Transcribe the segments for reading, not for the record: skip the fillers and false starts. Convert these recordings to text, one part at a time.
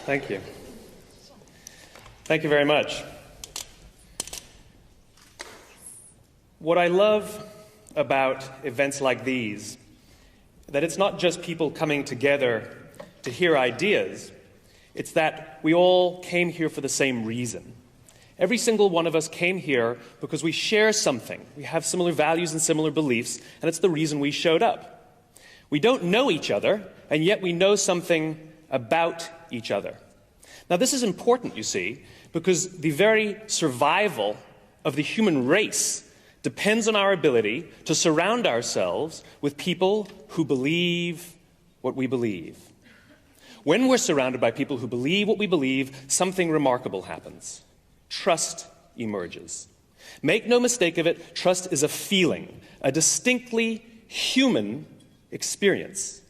Thank you. Thank you very much. What I love about events like these, that it's not just people coming together to hear ideas, it's that we all came here for the same reason. Every single one of us came here because we share something. We have similar values and similar beliefs, and it's the reason we showed up. We don't know each other, and yet we know something about each other. Now, this is important, you see, because the very survival of the human race depends on our ability to surround ourselves with people who believe what we believe. When we're surrounded by people who believe what we believe, something remarkable happens. Trust emerges. Make no mistake of it, trust is a feeling, a distinctly human experience.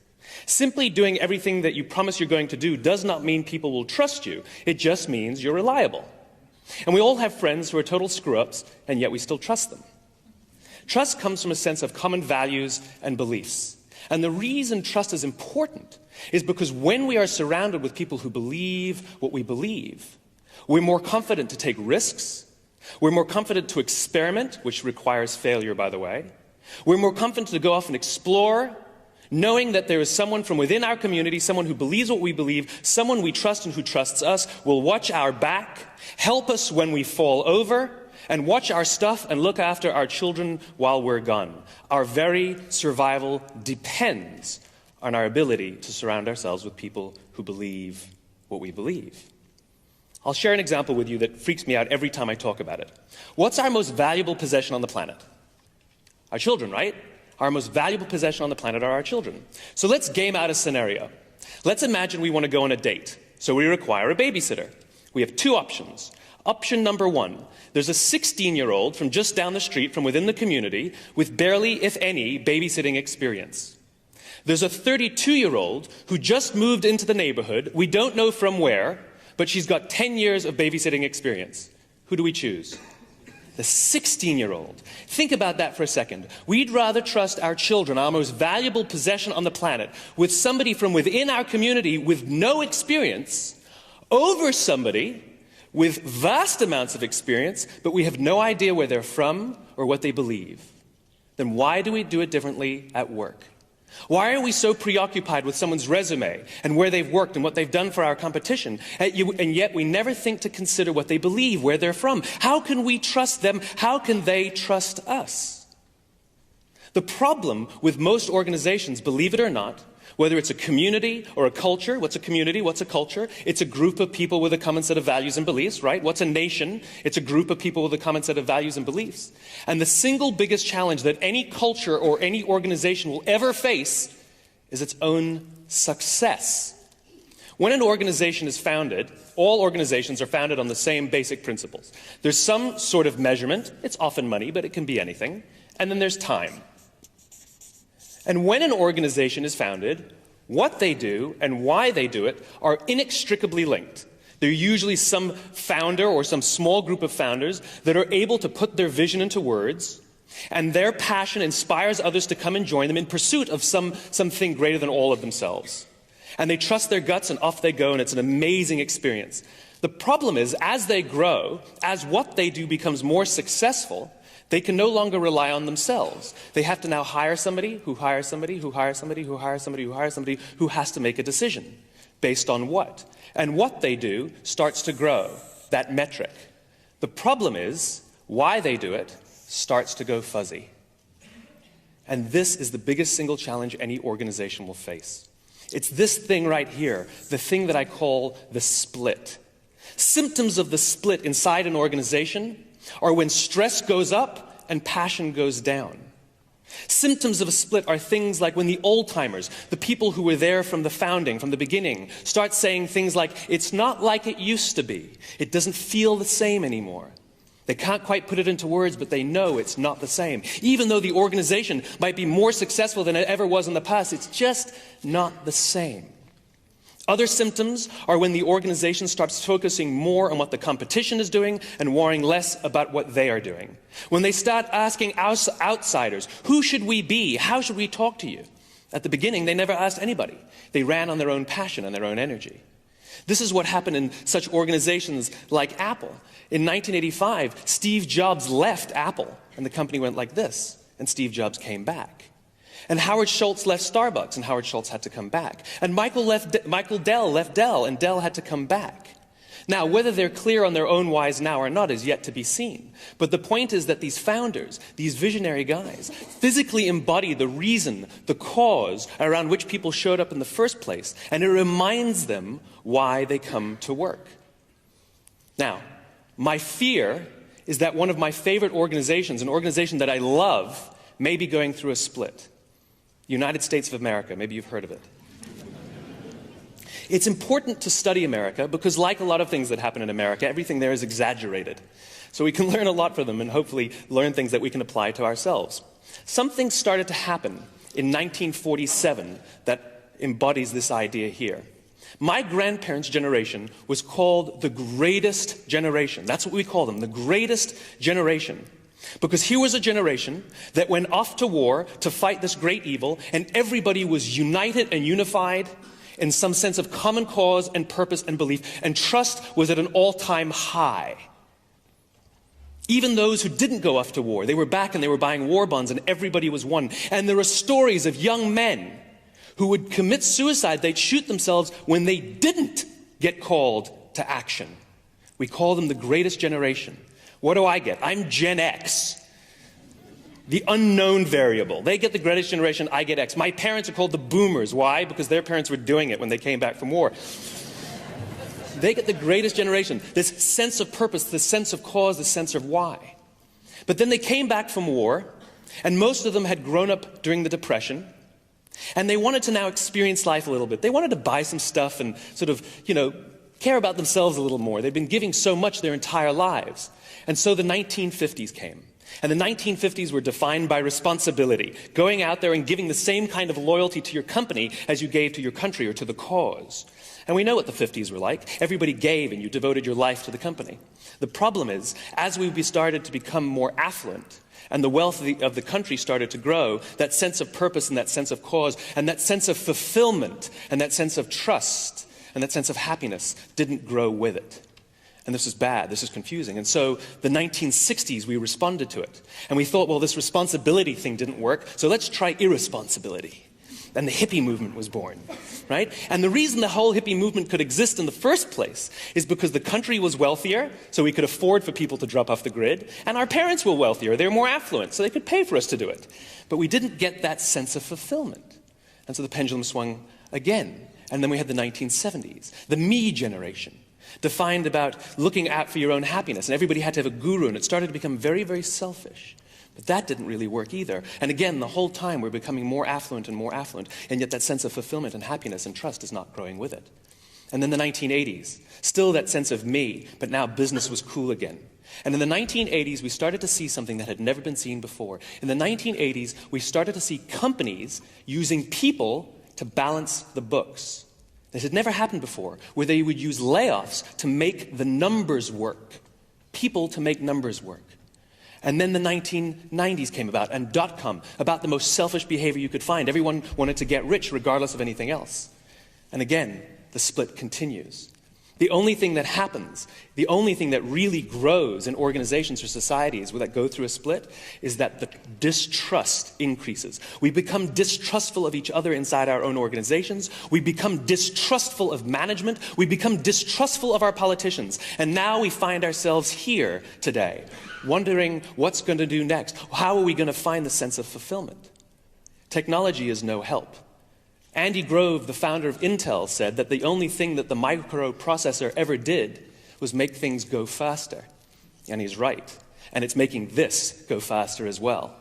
Simply doing everything that you promise you're going to do does not mean people will trust you. It just means you're reliable. And we all have friends who are total screw-ups, and yet we still trust them. Trust comes from a sense of common values and beliefs. And the reason trust is important is because when we are surrounded with people who believe what we believe, we're more confident to take risks. We're more confident to experiment, which requires failure, by the way. We're more confident to go off and explore, knowing that there is someone from within our community, someone who believes what we believe, someone we trust and who trusts us, will watch our back, help us when we fall over, and watch our stuff and look after our children while we're gone. Our very survival depends on our ability to surround ourselves with people who believe what we believe. I'll share an example with you that freaks me out every time I talk about it. What's our most valuable possession on the planet? Our children, right? Our most valuable possession on the planet are our children. So let's game out a scenario. Let's imagine we want to go on a date, so we require a babysitter. We have two options. Option number one, there's a 16-year-old from just down the street from within the community with barely, if any, babysitting experience. There's a 32-year-old who just moved into the neighborhood, we don't know from where, but she's got 10 years of babysitting experience. Who do we choose? The 16-year-old. Think about that for a second. We'd rather trust our children, our most valuable possession on the planet, with somebody from within our community with no experience, over somebody with vast amounts of experience, but we have no idea where they're from or what they believe. Then why do we do it differently at work? Why are we so preoccupied with someone's resume and where they've worked and what they've done for our competition, and yet we never think to consider what they believe, where they're from? How can we trust them? How can they trust us? The problem with most organizations, believe it or not, whether it's a community or a culture, what's a community, what's a culture? It's a group of people with a common set of values and beliefs, right? What's a nation? It's a group of people with a common set of values and beliefs. And the single biggest challenge that any culture or any organization will ever face is its own success. When an organization is founded, all organizations are founded on the same basic principles. There's some sort of measurement. It's often money, but it can be anything. And then there's time. And when an organization is founded, what they do and why they do it are inextricably linked. There are usually some founder or some small group of founders that are able to put their vision into words, and their passion inspires others to come and join them in pursuit of something greater than all of themselves. And they trust their guts, and off they go, and it's an amazing experience. The problem is, as they grow, as what they do becomes more successful, they can no longer rely on themselves. They have to now hire somebody who hires somebody who hires somebody who hires somebody who hires somebody who has to make a decision. Based on what? And what they do starts to grow, that metric. The problem is, why they do it starts to go fuzzy. And this is the biggest single challenge any organization will face. It's this thing right here, the thing that I call the split. Symptoms of the split inside an organization are when stress goes up and passion goes down. Symptoms of a split are things like when the old-timers, the people who were there from the founding, from the beginning, start saying things like, it's not like it used to be. It doesn't feel the same anymore. They can't quite put it into words, but they know it's not the same. Even though the organization might be more successful than it ever was in the past, it's just not the same. Other symptoms are when the organization starts focusing more on what the competition is doing and worrying less about what they are doing. When they start asking outsiders, who should we be? How should we talk to you? At the beginning, they never asked anybody. They ran on their own passion and their own energy. This is what happened in such organizations like Apple. In 1985, Steve Jobs left Apple, and the company went like this, and Steve Jobs came back. And Howard Schultz left Starbucks, and Howard Schultz had to come back. And Michael Dell left Dell, and Dell had to come back. Now, whether they're clear on their own whys now or not is yet to be seen. But the point is that these founders, these visionary guys, physically embody the reason, the cause around which people showed up in the first place, and it reminds them why they come to work. Now, my fear is that one of my favorite organizations, an organization that I love, may be going through a split. United States of America, maybe you've heard of it. It's important to study America because, like a lot of things that happen in America, everything there is exaggerated. So we can learn a lot from them and hopefully learn things that we can apply to ourselves. Something started to happen in 1947 that embodies this idea here. My grandparents' generation was called the greatest generation. That's what we call them, the greatest generation. Because here was a generation that went off to war to fight this great evil, and everybody was united and unified in some sense of common cause and purpose and belief, and trust was at an all-time high. Even those who didn't go off to war, they were back and they were buying war bonds, and everybody was one. And there are stories of young men who would commit suicide. They'd shoot themselves when they didn't get called to action. We call them the greatest generation. What do I get? I'm Gen X. The unknown variable. They get the greatest generation, I get X. My parents are called the boomers. Why? Because their parents were doing it when they came back from war. They get the greatest generation. This sense of purpose, this sense of cause, this sense of why. But then they came back from war, and most of them had grown up during the Depression, and they wanted to now experience life a little bit. They wanted to buy some stuff and sort of, care about themselves a little more. They'd been giving so much their entire lives. And so the 1950s came. And the 1950s were defined by responsibility, going out there and giving the same kind of loyalty to your company as you gave to your country or to the cause. And we know what the 50s were like. Everybody gave and you devoted your life to the company. The problem is, as we started to become more affluent and the wealth of the country started to grow, that sense of purpose and that sense of cause and that sense of fulfillment and that sense of trust and that sense of happiness didn't grow with it. And this is bad, this is confusing. And so the 1960s, we responded to it. And we thought, well, this responsibility thing didn't work, so let's try irresponsibility. And the hippie movement was born, right? And the reason the whole hippie movement could exist in the first place is because the country was wealthier, so we could afford for people to drop off the grid, and our parents were wealthier, they were more affluent, so they could pay for us to do it. But we didn't get that sense of fulfillment. And so the pendulum swung again. And then we had the 1970s, the me generation, defined about looking out for your own happiness. And everybody had to have a guru, and it started to become very, very selfish. But that didn't really work either. And again, the whole time we're becoming more affluent, and yet that sense of fulfillment and happiness and trust is not growing with it. And then the 1980s, still that sense of me, but now business was cool again. And in the 1980s, we started to see something that had never been seen before. In the 1980s, we started to see companies using people to balance the books. This had never happened before, where they would use layoffs to make the numbers work. People to make numbers work. And then the 1990s came about, and .com, about the most selfish behavior you could find. Everyone wanted to get rich regardless of anything else. And again, the split continues. The only thing that happens, the only thing that really grows in organizations or societies that go through a split is that the distrust increases. We become distrustful of each other inside our own organizations. We become distrustful of management. We become distrustful of our politicians. And now we find ourselves here today, wondering what's going to do next. How are we going to find the sense of fulfillment? Technology is no help. Andy Grove, the founder of Intel, said that the only thing that the microprocessor ever did was make things go faster. And he's right. And it's making this go faster as well.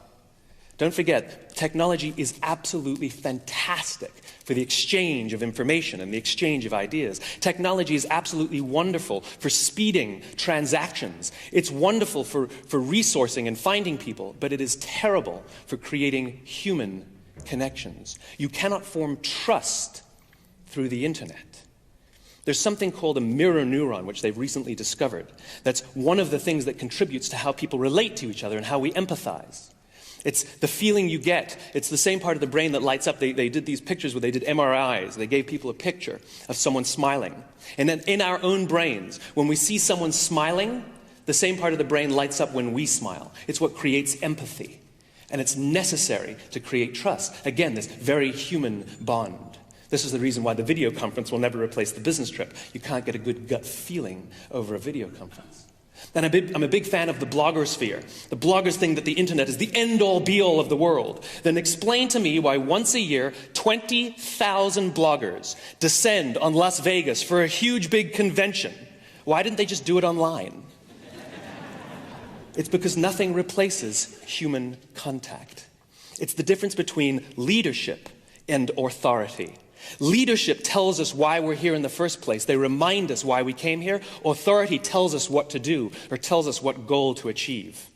Don't forget, technology is absolutely fantastic for the exchange of information and the exchange of ideas. Technology is absolutely wonderful for speeding transactions. It's wonderful for resourcing and finding people, but it is terrible for creating human connections. You cannot form trust through the internet. There's something called a mirror neuron, which they've recently discovered. That's one of the things that contributes to how people relate to each other and how we empathize. It's the feeling you get. It's the same part of the brain that lights up. They did these pictures where they did MRIs. They gave people a picture of someone smiling. And then in our own brains, when we see someone smiling, the same part of the brain lights up when we smile. It's what creates empathy. And it's necessary to create trust. Again, this very human bond. This is the reason why the video conference will never replace the business trip. You can't get a good gut feeling over a video conference. And I'm a big fan of the blogosphere. The bloggers think that the internet is the end-all, be-all of the world. Then explain to me why once a year, 20,000 bloggers descend on Las Vegas for a huge, big convention. Why didn't they just do it online? It's because nothing replaces human contact. It's the difference between leadership and authority. Leadership tells us why we're here in the first place. They remind us why we came here. Authority tells us what to do or tells us what goal to achieve.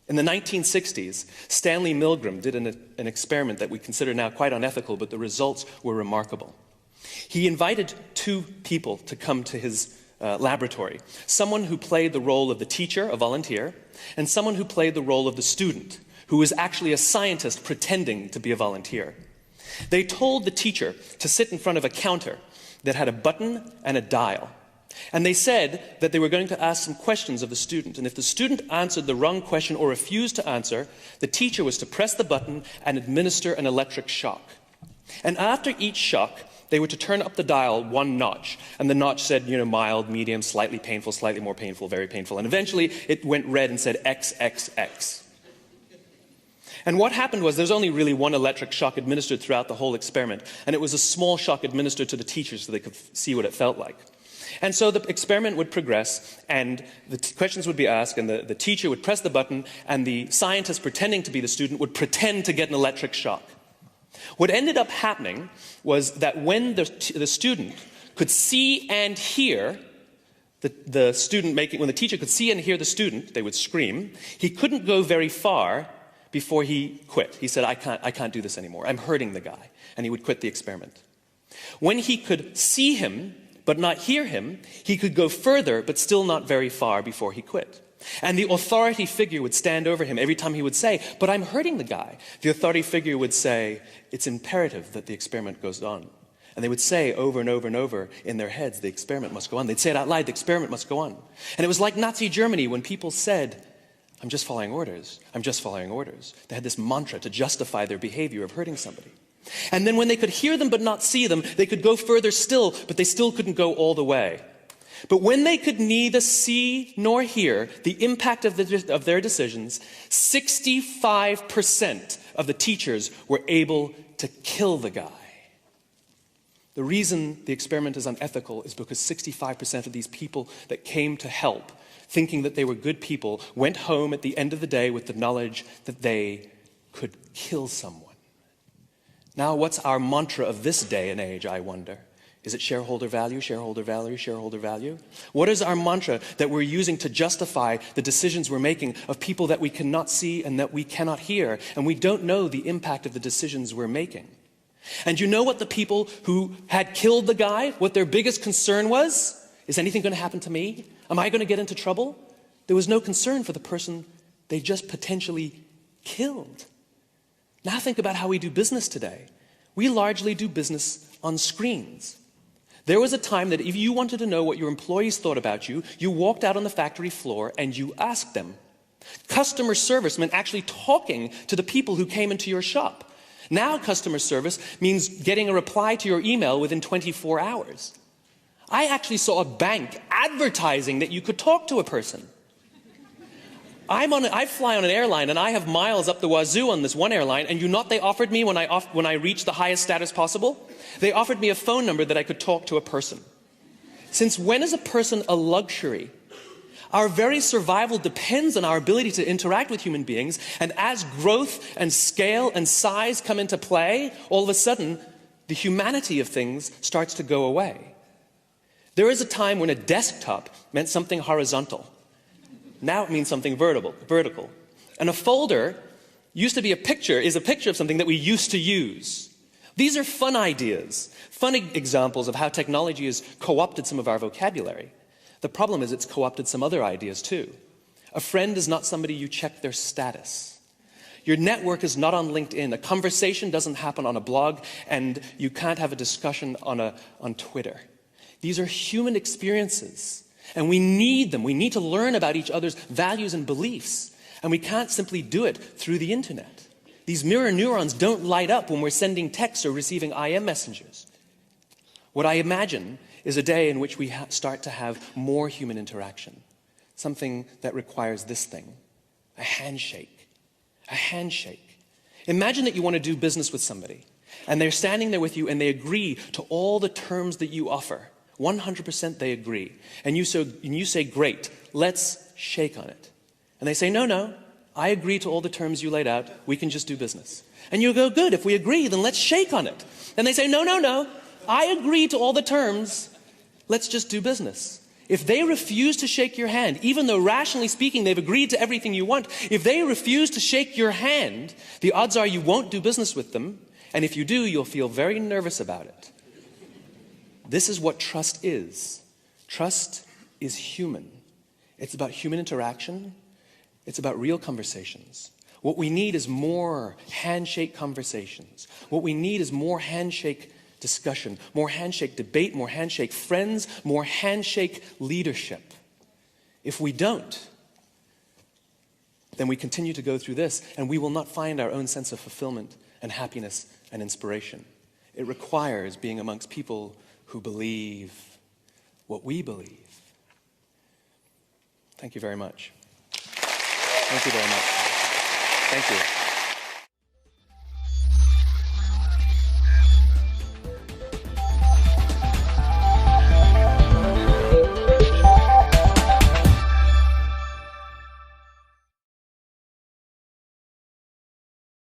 In the 1960s, Stanley Milgram did an experiment that we consider now quite unethical, but the results were remarkable. He invited two people to come to his laboratory. Someone who played the role of the teacher, a volunteer, and someone who played the role of the student, who was actually a scientist pretending to be a volunteer. They told the teacher to sit in front of a counter that had a button and a dial. And they said that they were going to ask some questions of the student. And if the student answered the wrong question or refused to answer, the teacher was to press the button and administer an electric shock. And after each shock, they were to turn up the dial one notch. And the notch said, mild, medium, slightly painful, slightly more painful, very painful. And eventually it went red and said XXX. And what happened was there's only really one electric shock administered throughout the whole experiment. And it was a small shock administered to the teachers so they could see what it felt like. And so the experiment would progress, and the questions would be asked, and the teacher would press the button, and the scientist pretending to be the student would pretend to get an electric shock. What ended up happening was that when the student could see and hear the student when the teacher could see and hear the student, they would scream. He couldn't go very far before he quit. He said, I can't do this anymore. I'm hurting the guy. And he would quit the experiment. When he could see him, but not hear him, he could go further, but still not very far before he quit. And the authority figure would stand over him every time he would say, but I'm hurting the guy. The authority figure would say, it's imperative that the experiment goes on. And they would say over and over and over in their heads, the experiment must go on. They'd say it out loud, the experiment must go on. And it was like Nazi Germany when people said, I'm just following orders. I'm just following orders. They had this mantra to justify their behavior of hurting somebody. And then when they could hear them but not see them, they could go further still, but they still couldn't go all the way. But when they could neither see nor hear the impact of their decisions, 65% of the teachers were able to kill the guy. The reason the experiment is unethical is because 65% of these people that came to help, thinking that they were good people, went home at the end of the day with the knowledge that they could kill someone. Now, what's our mantra of this day and age, I wonder? Is it shareholder value, shareholder value, shareholder value? What is our mantra that we're using to justify the decisions we're making of people that we cannot see and that we cannot hear, and we don't know the impact of the decisions we're making? And you know what the people who had killed the guy, what their biggest concern was? Is anything going to happen to me? Am I going to get into trouble? There was no concern for the person they just potentially killed. Now think about how we do business today. We largely do business on screens. There was a time that if you wanted to know what your employees thought about you, you walked out on the factory floor and you asked them. Customer service meant actually talking to the people who came into your shop. Now customer service means getting a reply to your email within 24 hours. I actually saw a bank advertising that you could talk to a person. I fly on an airline and I have miles up the wazoo on this one airline, and they offered me when I reached the highest status possible, they offered me a phone number that I could talk to a person. Since when is a person a luxury? Our very survival depends on our ability to interact with human beings, and as growth and scale and size come into play, all of a sudden, the humanity of things starts to go away. There is a time when a desktop meant something horizontal. Now it means something vertical. And a folder used to be is a picture of something that we used to use. These are fun ideas, fun examples of how technology has co-opted some of our vocabulary. The problem is it's co-opted some other ideas too. A friend is not somebody you check their status. Your network is not on LinkedIn. A conversation doesn't happen on a blog, and you can't have a discussion on Twitter. These are human experiences, and we need them. We need to learn about each other's values and beliefs, and we can't simply do it through the internet. These mirror neurons don't light up when we're sending texts or receiving IM messengers. What I imagine is a day in which we start to have more human interaction, something that requires this thing, a handshake. A handshake. Imagine that you want to do business with somebody, and they're standing there with you, and they agree to all the terms that you offer. 100% they agree. And you say, great, let's shake on it. And they say, no, I agree to all the terms you laid out. We can just do business. And you go, good, if we agree, then let's shake on it. And they say, no, I agree to all the terms. Let's just do business. If they refuse to shake your hand, even though rationally speaking they've agreed to everything you want, if they refuse to shake your hand, the odds are you won't do business with them, and if you do, you'll feel very nervous about it. This is what trust is. Trust is human. It's about human interaction. It's about real conversations. What we need is more handshake conversations. What we need is more handshake discussion, more handshake debate, more handshake friends, more handshake leadership. If we don't, then we continue to go through this, and we will not find our own sense of fulfillment and happiness and inspiration. It requires being amongst people who believe what we believe. Thank you very much. Thank you very much. Thank you.